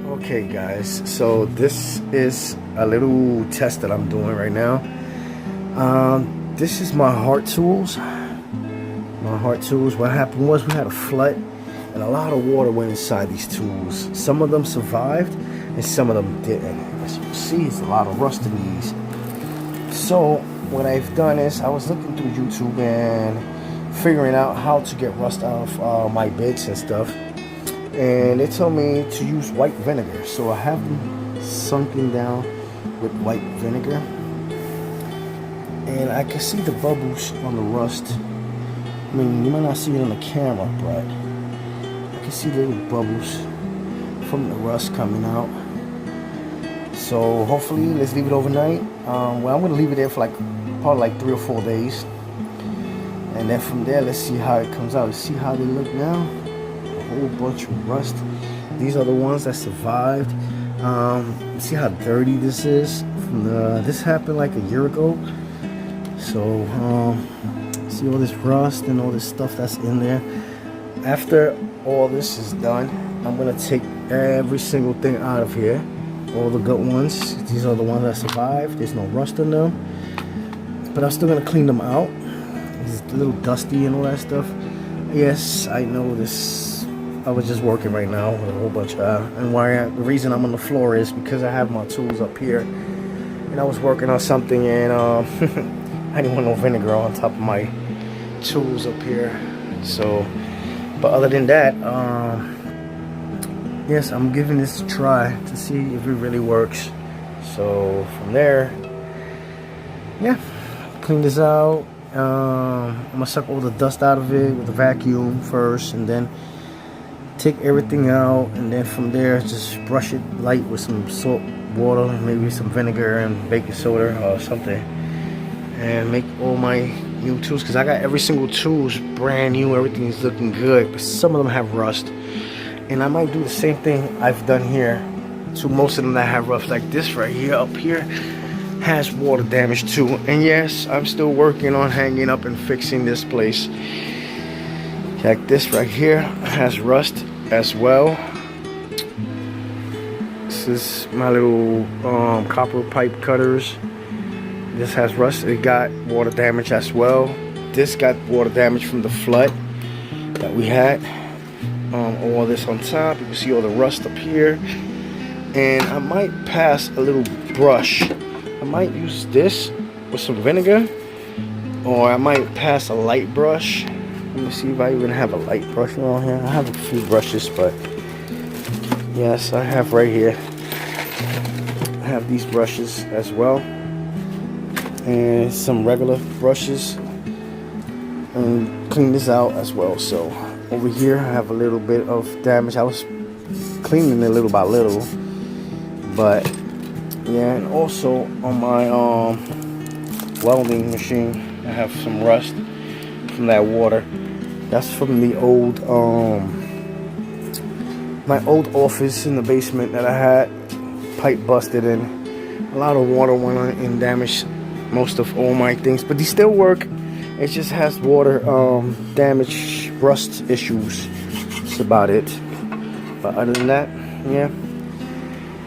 Okay guys, so this is a little test that I'm doing right now. This is my heart tools. What happened was we had a flood and a lot of water went inside these tools. Some of them survived and some of them didn't. As you can see, it's a lot of rust in these. So what I've done is I was looking through YouTube and figuring out how to get rust out of my bits and stuff. And they told me to use white vinegar, so I have them sunken down with white vinegar, and I can see the bubbles on the rust. I mean, you might not see it on the camera, but I can see little bubbles from the rust coming out. So hopefully, let's leave it overnight. Well, I'm gonna leave it there for probably like 3 or 4 days, and then from there, let's see how it comes out. Let's see how they look now. Whole bunch of rust. These are the ones that survived. See how dirty this is from this happened like a year ago. So see all this rust and all this stuff that's in there. After all this is done, I'm gonna take every single thing out of here, all the good ones. These are the ones that survived. There's no rust in them, but I'm still gonna clean them out. It's a little dusty and all that stuff. Yes, I know this. I was just working right now with a whole bunch of and the reason I'm on the floor is because I have my tools up here, and I was working on something, and I didn't want no vinegar on top of my tools up here. So, but other than that, yes, I'm giving this a try to see if it really works. So from there, yeah, clean this out. I'm gonna suck all the dust out of it with the vacuum first, and then take everything out, and then from there just brush it light with some salt water, maybe some vinegar and baking soda or something, and make all my new tools, because I got every single tools brand new. Everything's looking good, but some of them have rust, and I might do the same thing I've done here to most of them that have rust. Like this right here up here has water damage too, and yes, I'm still working on hanging up and fixing this place. Like this right here has rust as well. This is my little copper pipe cutters. This has rust. It got water damage as well. This got water damage from the flood that we had. All this on top. You can see all the rust up here. And I might pass a little brush. I might use this with some vinegar, or I might pass a light brush. Let me see if I even have a light brush on here. I have a few brushes, but yes, I have right here. I have these brushes as well, and some regular brushes, and clean this out as well. So over here I have a little bit of damage. I was cleaning it little by little, but yeah. And also on my welding machine, I have some rust from that water. That's from the old my old office in the basement that I had. Pipe busted and a lot of water went on and damaged most of all my things, but these still work. It just has water damage, rust issues. That's about it. But other than that, yeah,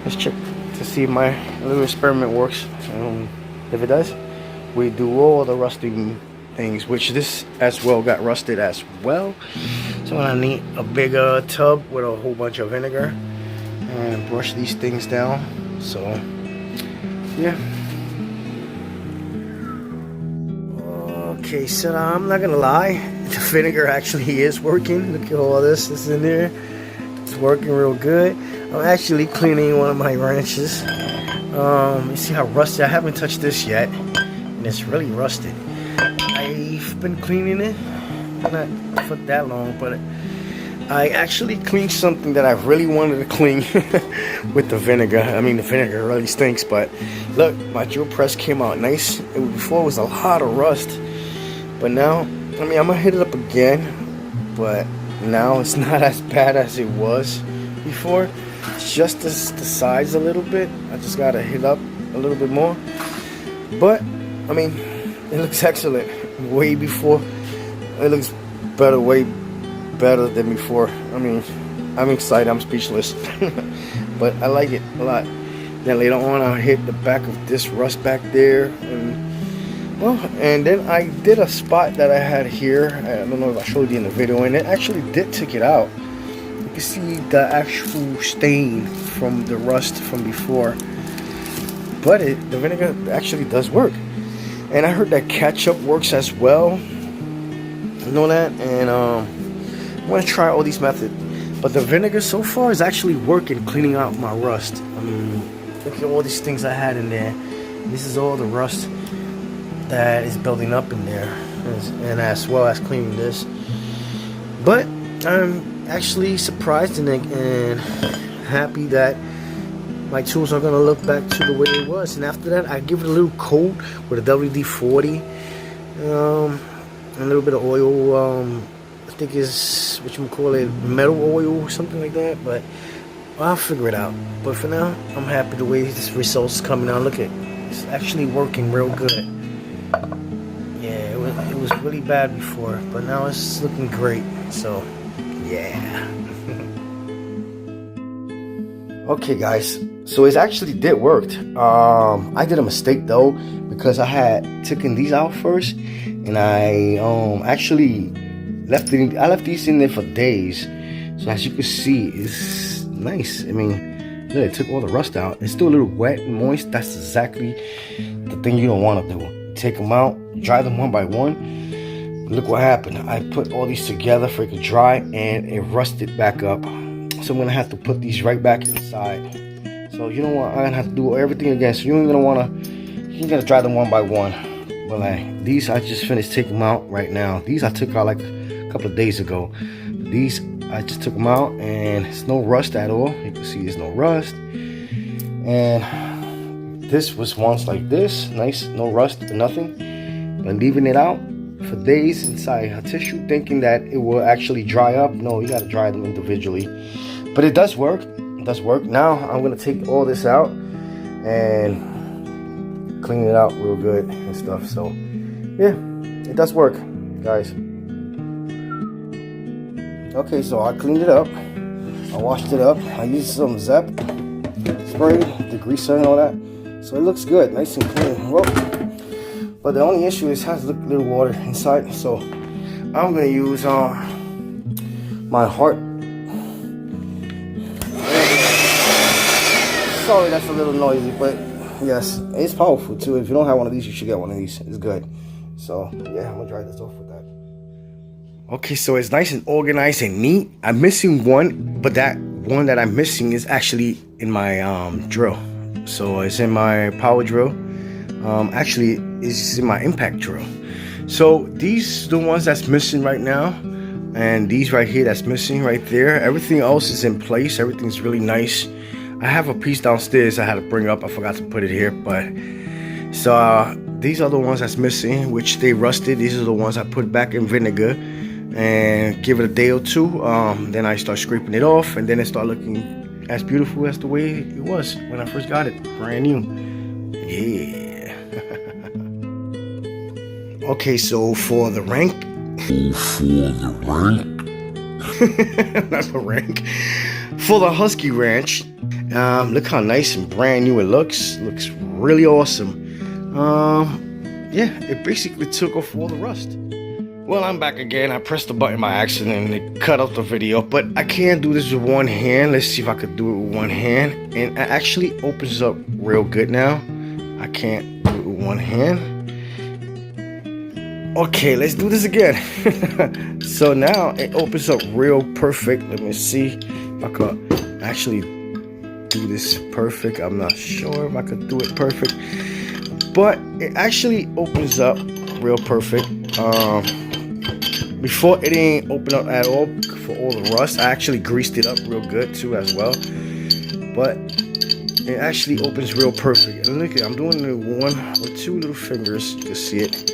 let's check to see if my little experiment works. If it does, we do all the rusting things, which this as well got rusted as well. So I need a bigger tub with a whole bunch of vinegar and brush these things down. So yeah. Okay, so I'm not gonna lie, the vinegar actually is working. Look at all this is in there. It's working real good. I'm actually cleaning one of my wrenches. You see how rusty? I haven't touched this yet, and it's really rusted. I've been cleaning it, not for that long, but I actually cleaned something that I really wanted to clean with the vinegar. I mean, the vinegar really stinks, but look, my drill press came out nice. Before it was a lot of rust, but now, I mean, I'm gonna hit it up again, but now it's not as bad as it was before. It's just the size a little bit. I just gotta hit up a little bit more, but I mean, it looks excellent. Way before, it looks better, way better than before. I mean, I'm excited. I'm speechless. But I like it a lot. Then later on, I'll hit the back of this rust back there, and well, and then I did a spot that I had here. I don't know if I showed you in the video, and it actually did take it out. You can see the actual stain from the rust from before. But the vinegar actually does work. And I heard that ketchup works as well. You know that? And I'm going to try all these methods. But the vinegar so far is actually working, cleaning out my rust. I mean, look at all these things I had in there. This is all the rust that is building up in there. And as well as cleaning this. But I'm actually surprised and happy that my tools are gonna look back to the way it was. And after that, I give it a little coat with a WD-40, a little bit of oil. I think is what you call it, metal oil or something like that. But I'll figure it out. But for now, I'm happy the way this result's coming out. Look at, it's actually working real good. Yeah, it was really bad before, but now it's looking great. So, yeah. Okay, guys. So it actually did work. I did a mistake though, because I had taken these out first, and I actually left these in there for days. So as you can see, it's nice. I mean, look, it took all the rust out. It's still a little wet and moist. That's exactly the thing you don't want to do. Take them out, dry them one by one. Look what happened. I put all these together for it to dry, and it rusted back up. So I'm gonna have to put these right back inside. So you know what? I'm gonna have to do everything again. So you're gonna dry them one by one. But like these, I just finished taking them out right now. These I took out like a couple of days ago. These I just took them out, and it's no rust at all. You can see there's no rust. And this was once like this, nice, no rust, nothing. But leaving it out for days inside a tissue, thinking that it will actually dry up. No, you gotta dry them individually. But it does work. It does work. Now I'm gonna take all this out and clean it out real good and stuff. So yeah, it does work, guys. Okay, so I cleaned it up. I washed it up. I used some Zep spray, degreaser and all that. So it looks good, nice and clean. Well, but the only issue is it has a little water inside. So I'm gonna use my heart. Sorry, that's a little noisy, but yes, it's powerful too. If you don't have one of these, you should get one of these. It's good. So yeah, I'm gonna dry this off with that. Okay, so it's nice and organized and neat. I'm missing one, but that one that I'm missing is actually in my drill. So it's in my power drill. Actually, it's in my impact drill. So these are the ones that's missing right now, and these right here that's missing right there. Everything else is in place. Everything's really nice. I have a piece downstairs I had to bring up. I forgot to put it here, but so these are the ones that's missing, which they rusted. These are the ones I put back in vinegar and give it a day or two. Then I start scraping it off, and then it start looking as beautiful as the way it was when I first got it, brand new. Yeah. Okay, so for the rank. Not the rank. For the Husky Ranch, look how nice and brand new it looks. Looks really awesome. Yeah, it basically took off all the rust. Well, I'm back again. I pressed the button by accident and it cut out the video, but I can't do this with one hand. Let's see if I could do it with one hand. And it actually opens up real good now. I can't do it with one hand. Okay, let's do this again. So now it opens up real perfect. Let me see if I could actually do this perfect. I'm not sure if I could do it perfect, but it actually opens up real perfect. Before it didn't open up at all for all the rust. I actually greased it up real good too as well, but it actually opens real perfect. And look at, I'm doing it with one or two little fingers. You can see it,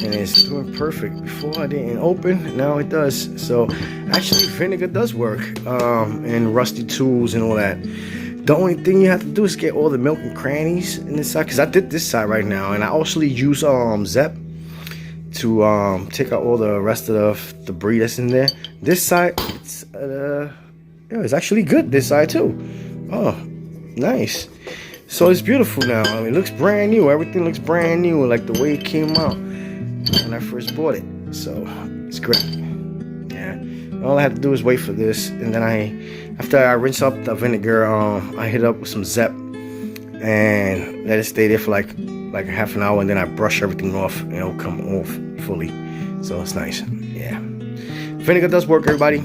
and it's doing perfect. Before I didn't open, now it does. So actually vinegar does work, and rusty tools and all that. The only thing you have to do is get all the milk and crannies in this side, because I did this side right now, and I also use Zep to take out all the rest of the debris that's in there. This side, it's Yeah, it's actually good this side too. Oh, nice. So it's beautiful now. I mean, it looks brand new. Everything looks brand new, like the way it came out when I first bought it. So it's great. Yeah. All I have to do is wait for this, and then after I rinse up the vinegar, I hit it up with some Zep and let it stay there for like a half an hour, and then I brush everything off, and it'll come off fully. So it's nice. Yeah. Vinegar does work, everybody.